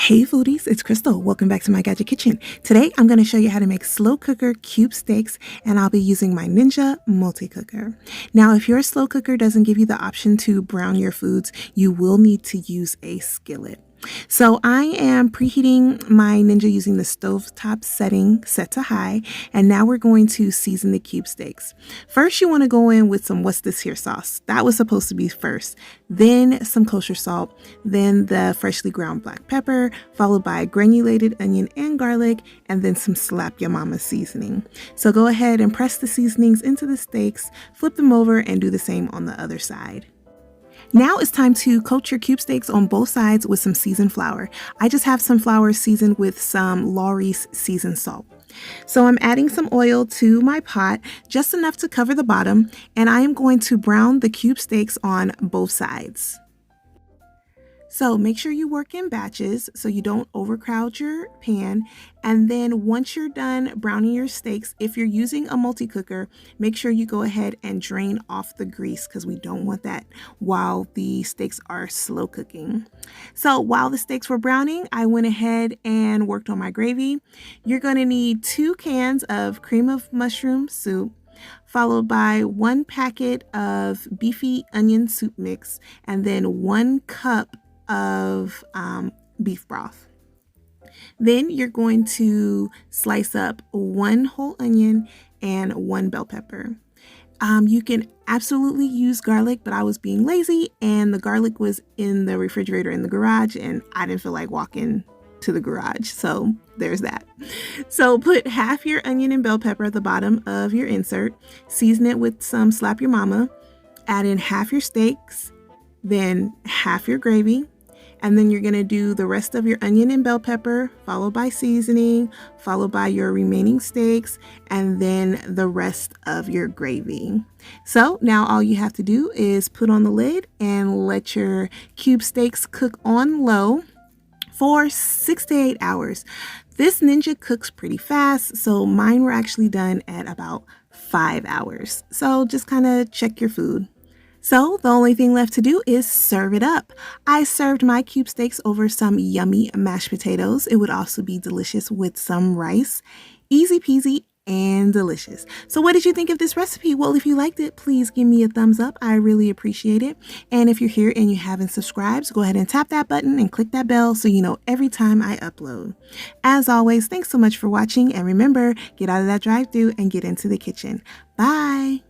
Hey foodies, it's Crystal. Welcome back to my Gadget Kitchen. Today I'm going to show you how to make slow cooker cube steaks, and I'll be using my Ninja multi-cooker. Now if your slow cooker doesn't give you the option to brown your foods, you will need to use a skillet. So I am preheating my Ninja using the stovetop setting set to high, and now we're going to season the cube steaks. First you want to go in with some what's this here sauce. That was supposed to be first. Then some kosher salt, then the freshly ground black pepper, followed by granulated onion and garlic, and then some slap your mama seasoning. So go ahead and press the seasonings into the steaks, flip them over, and do the same on the other side. Now it's time to coat your cube steaks on both sides with some seasoned flour. I just have some flour seasoned with some Lawry's seasoned salt. So I'm adding some oil to my pot, just enough to cover the bottom, and I am going to brown the cube steaks on both sides. So make sure you work in batches so you don't overcrowd your pan. And then once you're done browning your steaks, if you're using a multi-cooker, make sure you go ahead and drain off the grease because we don't want that while the steaks are slow cooking. So while the steaks were browning, I went ahead and worked on my gravy. You're going to need 2 cans of cream of mushroom soup, followed by 1 packet of beefy onion soup mix, and then 1 cup of beef broth. Then you're going to slice up 1 whole onion and 1 bell pepper. You can absolutely use garlic, but I was being lazy and the garlic was in the refrigerator in the garage and I didn't feel like walking to the garage, so there's that. So put half your onion and bell pepper at the bottom of your insert, season it with some slap your mama, add in half your steaks, then half your gravy, and then you're going to do the rest of your onion and bell pepper, followed by seasoning, followed by your remaining steaks, and then the rest of your gravy. So now all you have to do is put on the lid and let your cube steaks cook on low for 6 to 8 hours. This Ninja cooks pretty fast, so mine were actually done at about 5 hours. So just kind of check your food. So the only thing left to do is serve it up. I served my cube steaks over some yummy mashed potatoes. It would also be delicious with some rice. Easy peasy and delicious. So what did you think of this recipe? Well, if you liked it, please give me a thumbs up. I really appreciate it. And if you're here and you haven't subscribed, go ahead and tap that button and click that bell so you know every time I upload. As always, thanks so much for watching, and remember, get out of that drive-thru and get into the kitchen. Bye.